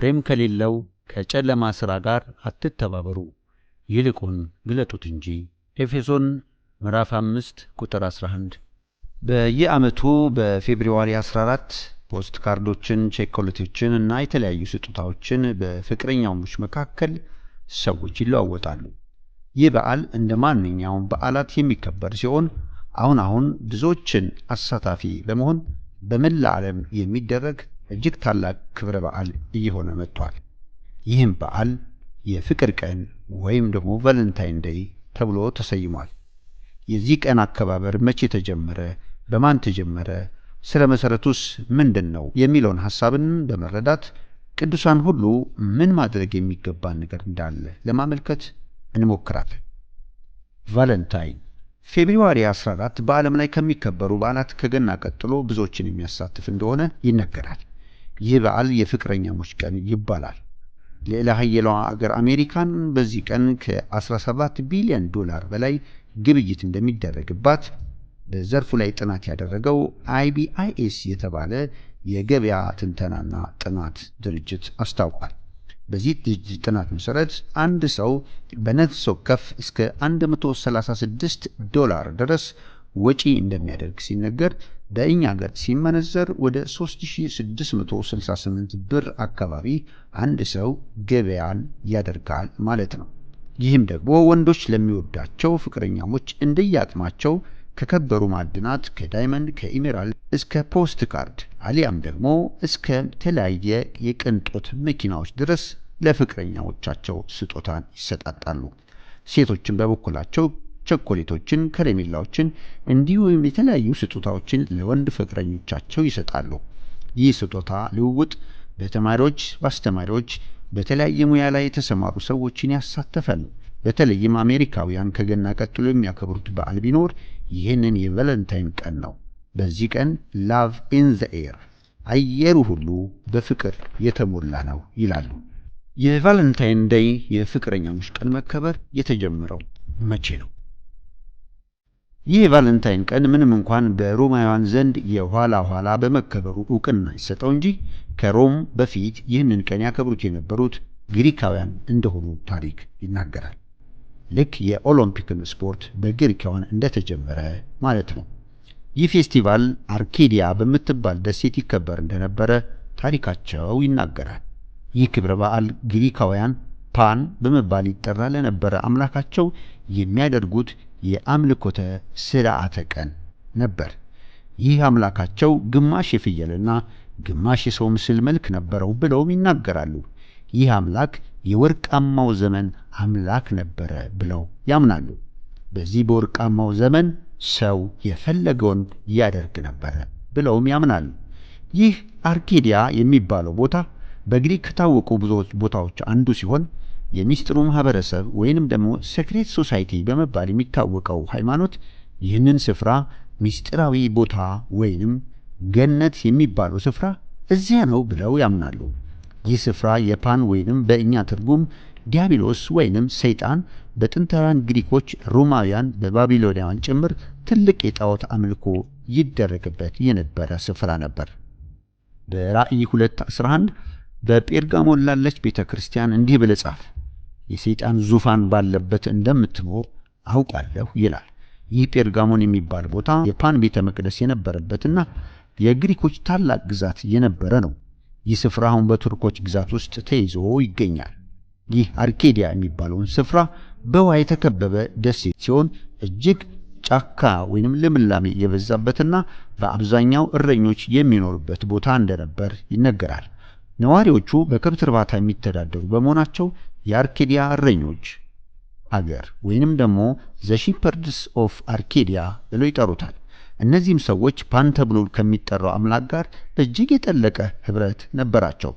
ፍሬም ከሌለው ከጨለማ ሥራ ጋር አትተባበሩ፣ ይልቁን ግለጡት እንጂ። ኤፌሶን ምዕራፍ 5 ቁጥር 11። በየዓመቱ በፌብሩዋሪ 14 ፖስት ካርዶችን፣ ቸኮሌቶችን እና የተለያዩ ስጦታዎችን በፍቅረኛሞች መካከል ሰዎች ይለዋወጣሉ። ይህ በዓል እንደ ማንኛውም በዓላት የሚከበር ሲሆን አሁን ብዙዎችን አሳታፊ በመሆን በመላ ዓለም የሚደረግ እጅግ ታላቅ ክብረ በዓል እየሆነ መጥቷል። ይህም በዓል የፍቅር ቀን ወይም ደግሞ ቫለንታይን ዴይ ተብሎ ተሰይሟል። የዚህ ቀን አከባበር መቼ ተጀመረ? በማን ተጀመረ? ስለ መሰረቱስ ምንድነው? የሚለውን ሐሳብን በመረዳት ቅዱሳን ሁሉ ምን ማድረግ የሚገባን ነገር እንዳለ ለማመልከት እንሞክራለን። ቫለንታይን ፌብሩዋሪ 14 በዓለም ላይ ከሚከበሩ በዓላት ከገና ቀጥሎ ብዙዎችን የሚያሳትፍ እንደሆነ ይነገራል። ይህ በዓል የፍቅረኛሞች ቀን ይባላል። ሌላ ኃያሏ አገር አሜሪካን በዚህ ቀን ከ17 ቢሊዮን ዶላር በላይ ግብይት እንደሚደረግባት በዘርፉ ላይ ጥናት ያደረገው IBIS የተባለ የገበያ ትንተናና ጥናት ድርጅት አስታውቋል። በዚህ ድርጅት ጥናት መሰረት አንድ ሰው በነፍስ ወከፍ እስከ $136 ድረስ ወጪ እንደሚያደርግ ሲነገር በእኛ ሀገር ሲመነዘር ወደ 3668 ብር አካባቢ አንድ ሰው ገበያን ያደርጋል ማለት ነው። ይህም ደግሞ ወንዶች ለሚወዳቸው ፍቅረኛሞች እንደየአቅማቸው ከከበሩ ማዕድናት ከዳይመንድ ከኢሜራልድ እስከ ፖስት ካርድ አሊያም ደግሞ እስከ ተለያየ የቅንጦት መኪናዎች ድረስ ለፍቅረኛዎቻቸው ስጦታን ይሰጣጣሉ። ሴቶችን በበኩላቸው ቸኮሌቶችን፣ ከረሜላዎችን እንዲሁም የተለያዩ ስጦታዎችን ለወንድ ፍቅረኞቻቸው ይሰጣሉ። ይህ ስጦታ ልውውጥ በተማሪዎች፣ በአስተማሪዎች፣ በተለያየ ሙያ ላይ የተሰማሩ ሰዎችን ያሳተፋል። በተለይም አሜሪካውያን ከገና ቀጥሎ የሚያከብሩት በዓል ቢኖር ይህንን የቫለንታይን ቀን ነው። በዚህ ቀን ላቭ ኢን ዘ ኤር፣ አየሩ ሁሉ በፍቅር የተሞላ ነው ይላሉ። የቫለንታይን ዴይ የፍቅረኛሞች ቀን መከበር የተጀመረው መቼ ነው? ይህ የቫለንታይን ቀን ምንም እንኳን በሮማውያን ዘንድ የኋላ በመከበሩ ዕውቅና ይሰጠው እንጂ ከሮም በፊት ይህንን ቀን ያከብሩት የነበሩት ግሪካውያን እንደሆኑ ታሪክ ይናገራል። ልክ የኦሎምፒክን ስፖርት በግሪካውያን እንደተጀመረ ማለት ነው። ይህ ፌስቲቫል አርኬዲያ በምትባል ደሴት ይከበር እንደነበረ ታሪካቸው ይናገራል። ይህ ክብረ በዓል ግሪካውያን ፓን በመባል ይጠራ ለነበረ አምላካቸው የሚያደርጉት የአምልኮተ ሥርዓተ ቀን ነበር። ይህ አምላካቸው ግማሽ የፍየልና ግማሽ የሰው ምስል መልክ ነበረው ብለውም ይናገራሉ። ይህ አምላክ የወርቃማው ዘመን አምላክ ነበረ ብለው ያምናሉ። በዚህ በወርቃማው ዘመን ሰው የፈለገውን ያደርግ ነበረ ብለውም ያምናሉ። ይህ አርኬዲያ የሚባለው ቦታ በግሪክ ከታወቁ ብዙ ቦታዎች አንዱ ሲሆን የሚስጥሩ ማህበረሰብ ወይንም ደግሞ ሴክሬት ሶሳይቲ በመባል የሚታወቀው ሃይማኖት ይህንን ስፍራ ሚስጥራዊ ቦታ ወይንም ገነት የሚባለው ስፍራ እዚያ ነው ብለው ያምናሉ። ይህ ስፍራ የፓን ወይንም በእኛ ትርጉም ዲያብሎስ ወይንም ሰይጣን፣ በጥንታውያን ግሪኮች፣ ሮማውያን፣ በባቢሎናውያን ጭምር ትልቅ የጣዖት አምልኮ ይደረግበት የነበረ ስፍራ ነበር። በራእይ 2:11 በጴርጋሞን ላለች ቤተክርስቲያን እንዲህ ብለህ ጻፍ፣ የሰይጣን ዙፋን ባለበት እንደምትኖር አውቃለሁ ይላል። ይህ ጴርጋሞን የሚባል ቦታ የፓን ቤተ መቅደስ የነበረበትና የግሪኮች ታላቅ ግዛት የነበረ ነው። ይህ ስፍራ አሁን በቱርኮች ግዛት ውስጥ ተይዞ ይገኛል። ይህ አርኬዲያ የሚባለውን ስፍራ በውሃ የተከበበ ደሴት ሲሆን እጅግ ጫካ ወይንም ልምላሜ የበዛበትና በአብዛኛው እረኞች የሚኖሩበት ቦታ እንደነበር ይነገራል። ነዋሪዎቹ በከብት እርባታ የሚተዳደሩ በመሆናቸው የአርኬዲያ እረኞች አገር ወይንም ደግሞ ዘ ሺፐርድስ ኦፍ አርኬዲያ ብለው ይጠሩታል። እነዚህም ሰዎች ፓን ተብሎ ከሚጠራው አምላክ ጋር እጅግ የጠለቀ ህብረት ነበራቸው።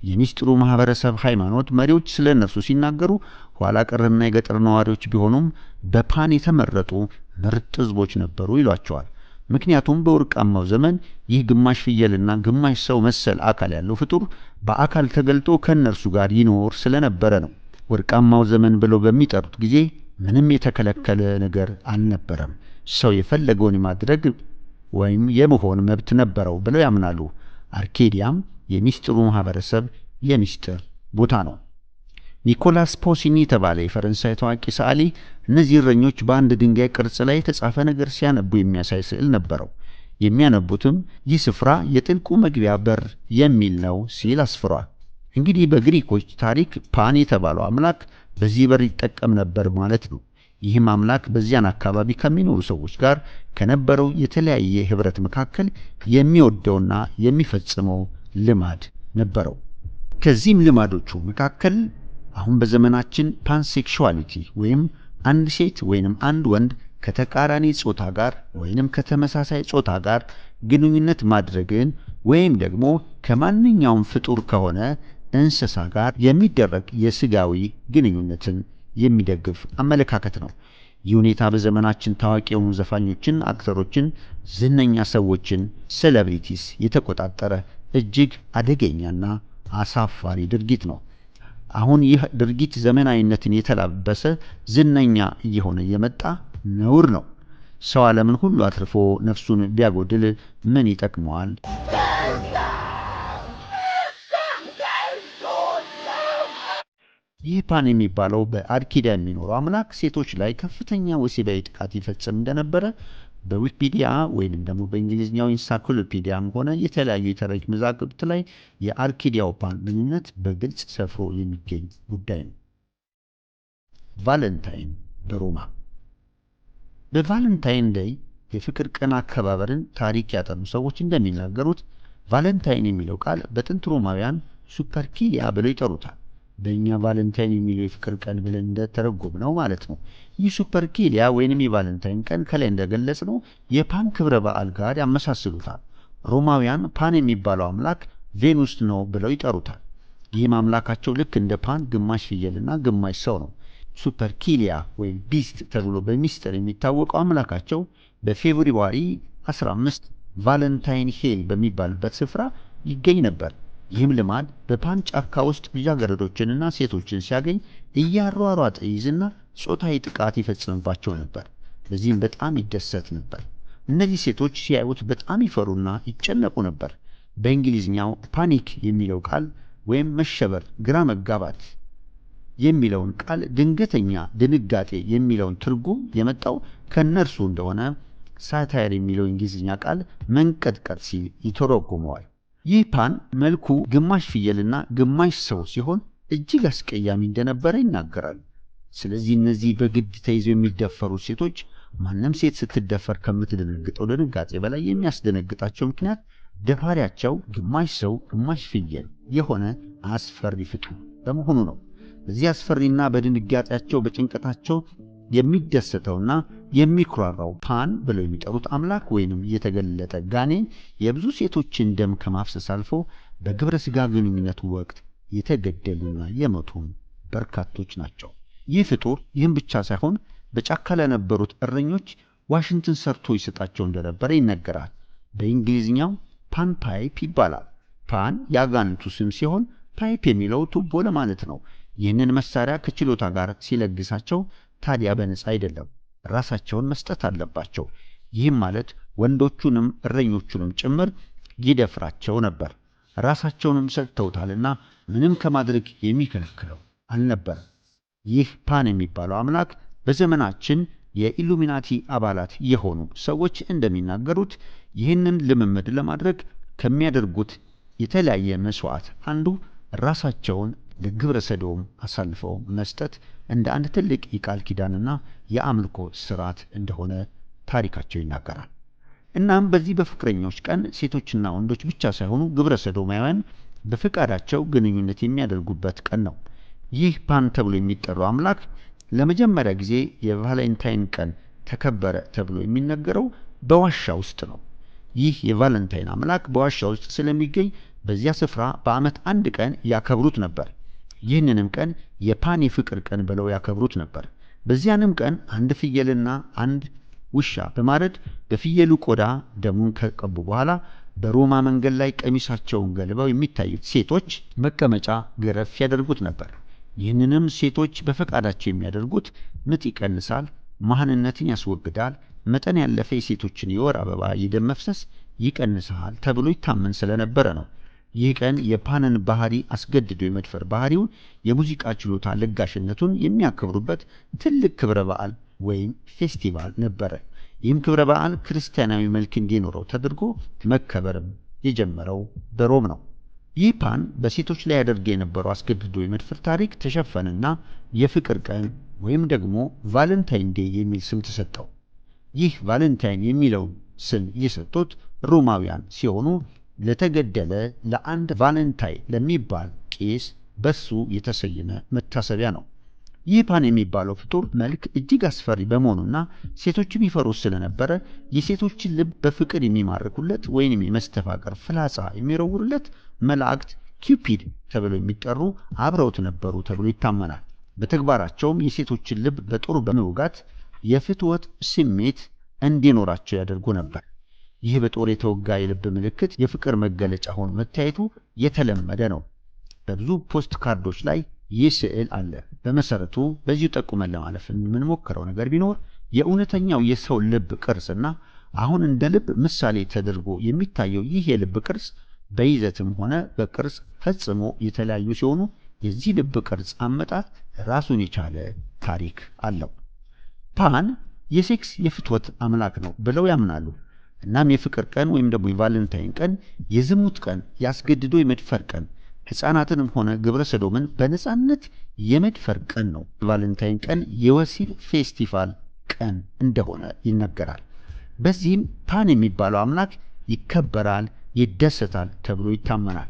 የሚስጥሩ ማህበረሰብ ሃይማኖት መሪዎች ስለ እነርሱ ሲናገሩ ኋላ ቀርና የገጠር ነዋሪዎች ቢሆኑም በፓን የተመረጡ ምርጥ ህዝቦች ነበሩ ይሏቸዋል። ምክንያቱም በወርቃማው ዘመን ይህ ግማሽ ፍየልና ግማሽ ሰው መሰል አካል ያለው ፍጡር በአካል ተገልጦ ከነርሱ ጋር ይኖር ስለነበረ ነው። ወርቃማው ዘመን ብለው በሚጠሩት ጊዜ ምንም የተከለከለ ነገር አልነበረም። ሰው የፈለገውን የማድረግ ወይም የመሆን መብት ነበረው ብለው ያምናሉ። አርኬዲያም የሚስጥሩ ማህበረሰብ የሚስጥር ቦታ ነው። ኒኮላስ ፖሲኒ የተባለ የፈረንሳይ ታዋቂ ሰዓሊ እነዚህ እረኞች በአንድ ድንጋይ ቅርጽ ላይ የተጻፈ ነገር ሲያነቡ የሚያሳይ ስዕል ነበረው። የሚያነቡትም ይህ ስፍራ የጥልቁ መግቢያ በር የሚል ነው ሲል አስፍሯል። እንግዲህ በግሪኮች ታሪክ ፓን የተባለው አምላክ በዚህ በር ይጠቀም ነበር ማለት ነው። ይህም አምላክ በዚያን አካባቢ ከሚኖሩ ሰዎች ጋር ከነበረው የተለያየ ህብረት መካከል የሚወደውና የሚፈጽመው ልማድ ነበረው። ከዚህም ልማዶቹ መካከል አሁን በዘመናችን ፓንሴክሹዋሊቲ ወይም አንድ ሴት ወይንም አንድ ወንድ ከተቃራኒ ጾታ ጋር ወይንም ከተመሳሳይ ጾታ ጋር ግንኙነት ማድረግን ወይም ደግሞ ከማንኛውም ፍጡር ከሆነ እንስሳ ጋር የሚደረግ የስጋዊ ግንኙነትን የሚደግፍ አመለካከት ነው። ይህ ሁኔታ በዘመናችን ታዋቂ የሆኑ ዘፋኞችን፣ አክተሮችን፣ ዝነኛ ሰዎችን፣ ሴሌብሪቲስ የተቆጣጠረ እጅግ አደገኛና አሳፋሪ ድርጊት ነው። አሁን ይህ ድርጊት ዘመናዊነትን የተላበሰ ዝነኛ እየሆነ የመጣ ነውር ነው። ሰው ዓለምን ሁሉ አትርፎ ነፍሱን ቢያጎድል ምን ይጠቅመዋል? ይህ ፓን የሚባለው በአርኪዳ የሚኖረው አምላክ ሴቶች ላይ ከፍተኛ ወሲባዊ ጥቃት ይፈጽም እንደነበረ በዊኪፒዲያ ወይም ደግሞ በእንግሊዝኛው ኢንሳይክሎፒዲያም ሆነ የተለያዩ የተረጅ መዛግብት ላይ የአርኪዲያው ፓን ምንነት በግልጽ ሰፍሮ የሚገኝ ጉዳይ ነው። ቫለንታይን በሮማ በቫለንታይን ዴይ የፍቅር ቀን አከባበርን ታሪክ ያጠኑ ሰዎች እንደሚናገሩት ቫለንታይን የሚለው ቃል በጥንት ሮማውያን ሱፐርኪሊያ ብለው ይጠሩታል። በእኛ ቫለንታይን የሚለው የፍቅር ቀን ብለን እንደተረጎምነው ማለት ነው። ይህ ሱፐርኪሊያ ወይንም የቫለንታይን ቀን ከላይ እንደገለጽነው የፓን ክብረ በዓል ጋር ያመሳስሉታል። ሮማውያን ፓን የሚባለው አምላክ ቬኑስ ነው ብለው ይጠሩታል። ይህም አምላካቸው ልክ እንደ ፓን ግማሽ ፍየልና ግማሽ ሰው ነው። ሱፐርኪሊያ ወይም ቢስት ተብሎ በሚስጥር የሚታወቀው አምላካቸው በፌብሩዋሪ 15 ቫለንታይን ሄል በሚባልበት ስፍራ ይገኝ ነበር። ይህም ልማድ በፓን ጫካ ውስጥ ልጃገረዶችንና ሴቶችን ሲያገኝ እያሯሯጠ ይዝና ጾታዊ ጥቃት ይፈጽምባቸው ነበር። በዚህም በጣም ይደሰት ነበር። እነዚህ ሴቶች ሲያዩት በጣም ይፈሩና ይጨነቁ ነበር። በእንግሊዝኛው ፓኒክ የሚለው ቃል ወይም መሸበር፣ ግራ መጋባት የሚለውን ቃል ድንገተኛ ድንጋጤ የሚለውን ትርጉም የመጣው ከነርሱ እንደሆነ ሳታየር የሚለው እንግሊዝኛ ቃል መንቀጥቀጥ ሲል ይተረጉመዋል። ይህ ፓን መልኩ ግማሽ ፍየልና ግማሽ ሰው ሲሆን እጅግ አስቀያሚ እንደነበረ ይናገራል። ስለዚህ እነዚህ በግድ ተይዘው የሚደፈሩ ሴቶች ማንም ሴት ስትደፈር ከምትደነግጠው ድንጋጤ በላይ የሚያስደነግጣቸው ምክንያት ደፋሪያቸው ግማሽ ሰው ግማሽ ፍየል የሆነ አስፈሪ ፍጡር በመሆኑ ነው። በዚህ አስፈሪና በድንጋጤያቸው በጭንቀታቸው የሚደሰተውና የሚኩራራው ፓን ብለው የሚጠሩት አምላክ ወይንም የተገለጠ ጋኔን የብዙ ሴቶችን ደም ከማፍሰስ አልፎ በግብረ ስጋ ግንኙነት ወቅት የተገደሉና የሞቱ በርካቶች ናቸው። ይህ ፍጡር ይህም ብቻ ሳይሆን በጫካ ለነበሩት እረኞች ዋሽንትን ሰርቶ ይሰጣቸው እንደነበረ ይነገራል። በእንግሊዝኛው ፓን ፓይፕ ይባላል። ፓን የአጋንንቱ ስም ሲሆን ፓይፕ የሚለው ቱቦ ለማለት ነው። ይህንን መሳሪያ ከችሎታ ጋር ሲለግሳቸው ታዲያ በነፃ አይደለም፣ ራሳቸውን መስጠት አለባቸው። ይህም ማለት ወንዶቹንም እረኞቹንም ጭምር ይደፍራቸው ነበር። ራሳቸውንም ሰጥተውታልና ምንም ከማድረግ የሚከለክለው አልነበረም። ይህ ፓን የሚባለው አምላክ በዘመናችን የኢሉሚናቲ አባላት የሆኑ ሰዎች እንደሚናገሩት ይህንን ልምምድ ለማድረግ ከሚያደርጉት የተለያየ መስዋዕት አንዱ ራሳቸውን ለግብረ ሰዶም አሳልፈው መስጠት እንደ አንድ ትልቅ የቃል ኪዳንና የአምልኮ ስርዓት እንደሆነ ታሪካቸው ይናገራል። እናም በዚህ በፍቅረኞች ቀን ሴቶችና ወንዶች ብቻ ሳይሆኑ ግብረ ሰዶማውያን በፍቃዳቸው ግንኙነት የሚያደርጉበት ቀን ነው። ይህ ፓን ተብሎ የሚጠራው አምላክ ለመጀመሪያ ጊዜ የቫለንታይን ቀን ተከበረ ተብሎ የሚነገረው በዋሻ ውስጥ ነው። ይህ የቫለንታይን አምላክ በዋሻ ውስጥ ስለሚገኝ በዚያ ስፍራ በዓመት አንድ ቀን ያከብሩት ነበር። ይህንንም ቀን የፓን የፍቅር ቀን ብለው ያከብሩት ነበር። በዚያንም ቀን አንድ ፍየልና አንድ ውሻ በማረድ በፍየሉ ቆዳ ደሙን ከቀቡ በኋላ በሮማ መንገድ ላይ ቀሚሳቸውን ገልበው የሚታዩት ሴቶች መቀመጫ ገረፍ ያደርጉት ነበር። ይህንንም ሴቶች በፈቃዳቸው የሚያደርጉት ምጥ ይቀንሳል፣ መሃንነትን ያስወግዳል፣ መጠን ያለፈ የሴቶችን የወር አበባ የደም መፍሰስ ይቀንሳል ተብሎ ይታመን ስለነበረ ነው። ይህ ቀን የፓንን ባህሪ አስገድዶ የመድፈር ባህሪውን፣ የሙዚቃ ችሎታ ለጋሽነቱን የሚያከብሩበት ትልቅ ክብረ በዓል ወይም ፌስቲቫል ነበረ። ይህም ክብረ በዓል ክርስቲያናዊ መልክ እንዲኖረው ተደርጎ መከበርም የጀመረው በሮም ነው። ይህ ፓን በሴቶች ላይ ያደርግ የነበረው አስገድዶ የመድፈር ታሪክ ተሸፈነና የፍቅር ቀን ወይም ደግሞ ቫለንታይን ዴይ የሚል ስም ተሰጠው። ይህ ቫለንታይን የሚለው ስም የሰጡት ሮማውያን ሲሆኑ ለተገደለ ለአንድ ቫለንታይን ለሚባል ቄስ በሱ የተሰየመ መታሰቢያ ነው። ይህ ፓን የሚባለው ፍጡር መልክ እጅግ አስፈሪ በመሆኑና ሴቶችም ይፈሩት ስለነበረ የሴቶችን ልብ በፍቅር የሚማርኩለት ወይንም የመስተፋቀር ፍላጻ የሚረውሩለት መላእክት ኪውፒድ ተብለው የሚጠሩ አብረውት ነበሩ ተብሎ ይታመናል። በተግባራቸውም የሴቶችን ልብ በጦር በመውጋት የፍትወት ስሜት እንዲኖራቸው ያደርጉ ነበር። ይህ በጦር የተወጋ የልብ ምልክት የፍቅር መገለጫ ሆኖ መታየቱ የተለመደ ነው። በብዙ ፖስት ካርዶች ላይ ይህ ስዕል አለ። በመሰረቱ በዚሁ ጠቁመን ለማለፍ የምንሞክረው ነገር ቢኖር የእውነተኛው የሰው ልብ ቅርጽና አሁን እንደ ልብ ምሳሌ ተደርጎ የሚታየው ይህ የልብ ቅርጽ በይዘትም ሆነ በቅርጽ ፈጽሞ የተለያዩ ሲሆኑ የዚህ ልብ ቅርጽ አመጣጥ ራሱን የቻለ ታሪክ አለው። ፓን የሴክስ የፍትወት አምላክ ነው ብለው ያምናሉ። እናም የፍቅር ቀን ወይም ደግሞ የቫለንታይን ቀን የዝሙት ቀን፣ ያስገድዶ የመድፈር ቀን፣ ሕፃናትንም ሆነ ግብረ ሰዶምን በነፃነት የመድፈር ቀን ነው። ቫለንታይን ቀን የወሲብ ፌስቲቫል ቀን እንደሆነ ይነገራል። በዚህም ፓን የሚባለው አምላክ ይከበራል፣ ይደሰታል ተብሎ ይታመናል።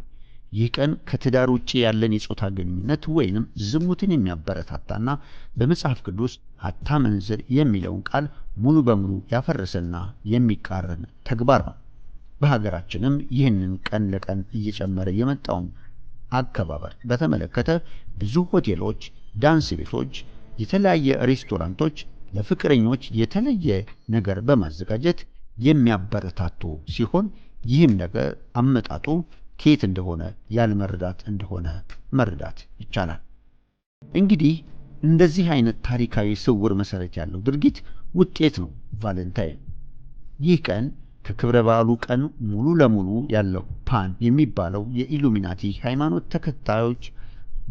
ይህ ቀን ከትዳር ውጪ ያለን የጾታ ግንኙነት ወይንም ዝሙትን የሚያበረታታና በመጽሐፍ ቅዱስ አታመንዝር የሚለውን ቃል ሙሉ በሙሉ ያፈረሰና የሚቃረን ተግባር ነው። በሀገራችንም ይህንን ቀን ለቀን እየጨመረ የመጣውን አከባበር በተመለከተ ብዙ ሆቴሎች፣ ዳንስ ቤቶች፣ የተለያየ ሬስቶራንቶች ለፍቅረኞች የተለየ ነገር በማዘጋጀት የሚያበረታቱ ሲሆን ይህም ነገር አመጣጡ ከየት እንደሆነ ያለመረዳት እንደሆነ መረዳት ይቻላል። እንግዲህ እንደዚህ አይነት ታሪካዊ ስውር መሰረት ያለው ድርጊት ውጤት ነው ቫለንታይን። ይህ ቀን ከክብረ በዓሉ ቀን ሙሉ ለሙሉ ያለው ፓን የሚባለው የኢሉሚናቲ ሃይማኖት ተከታዮች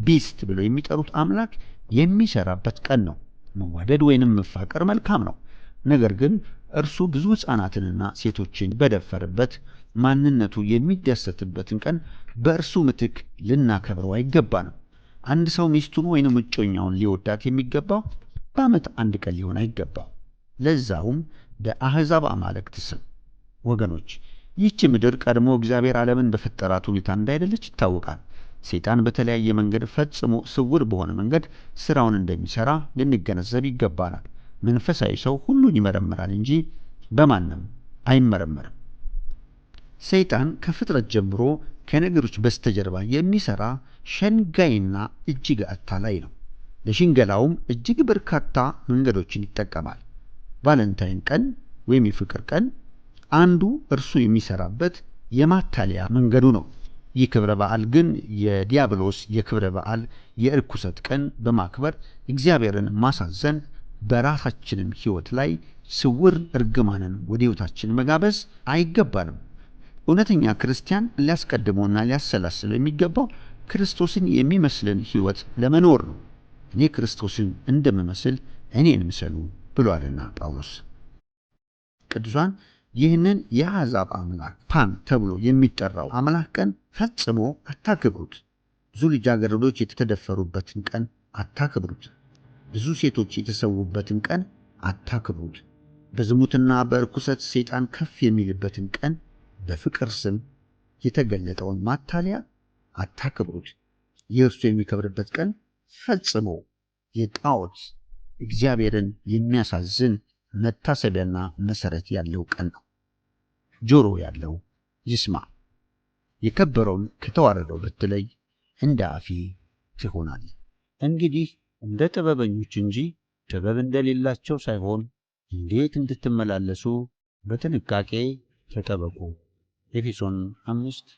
ቢስት ብለው የሚጠሩት አምላክ የሚሰራበት ቀን ነው። መዋደድ ወይንም መፋቀር መልካም ነው። ነገር ግን እርሱ ብዙ ሕፃናትንና ሴቶችን በደፈረበት ማንነቱ የሚደሰትበትን ቀን በእርሱ ምትክ ልናከብረው አይገባንም። አንድ ሰው ሚስቱን ወይንም እጮኛውን ሊወዳት የሚገባው በዓመት አንድ ቀን ሊሆን አይገባው፣ ለዛውም በአሕዛብ አማልክት ስም። ወገኖች ይህች ምድር ቀድሞ እግዚአብሔር ዓለምን በፈጠራት ሁኔታ እንዳይደለች ይታወቃል። ሰይጣን በተለያየ መንገድ ፈጽሞ ስውር በሆነ መንገድ ስራውን እንደሚሰራ ልንገነዘብ ይገባናል። መንፈሳዊ ሰው ሁሉን ይመረምራል እንጂ በማንም አይመረመርም። ሰይጣን ከፍጥረት ጀምሮ ከነገሮች በስተጀርባ የሚሰራ ሸንጋይና እጅግ አታላይ ነው። ለሽንገላውም እጅግ በርካታ መንገዶችን ይጠቀማል። ቫለንታይን ቀን ወይም የፍቅር ቀን አንዱ እርሱ የሚሰራበት የማታለያ መንገዱ ነው። ይህ ክብረ በዓል ግን የዲያብሎስ የክብረ በዓል የእርኩሰት ቀን በማክበር እግዚአብሔርን ማሳዘን፣ በራሳችንም ሕይወት ላይ ስውር እርግማንን ወደ ሕይወታችን መጋበዝ አይገባንም። እውነተኛ ክርስቲያን ሊያስቀድመውና ሊያሰላስለው የሚገባው ክርስቶስን የሚመስልን ሕይወት ለመኖር ነው። እኔ ክርስቶስን እንደምመስል እኔን ምሰሉ ብሏልና ጳውሎስ። ቅዱሳን ይህንን የአሕዛብ አምላክ ፓን ተብሎ የሚጠራው አምላክ ቀን ፈጽሞ አታክብሩት። ብዙ ልጃገረዶች የተደፈሩበትን ቀን አታክብሩት። ብዙ ሴቶች የተሰዉበትን ቀን አታክብሩት። በዝሙትና በርኩሰት ሰይጣን ከፍ የሚልበትን ቀን፣ በፍቅር ስም የተገለጠውን ማታለያ አታክብሩት። የእርሱ የሚከብርበት ቀን ፈጽሞ የጣዖት እግዚአብሔርን የሚያሳዝን መታሰቢያና መሰረት ያለው ቀን ነው። ጆሮ ያለው ይስማ። የከበረውን ከተዋረደው ብትለይ እንደ አፌ ትሆናል። እንግዲህ እንደ ጥበበኞች እንጂ ጥበብ እንደሌላቸው ሳይሆን እንዴት እንድትመላለሱ በጥንቃቄ ተጠበቁ። ኤፌሶን 5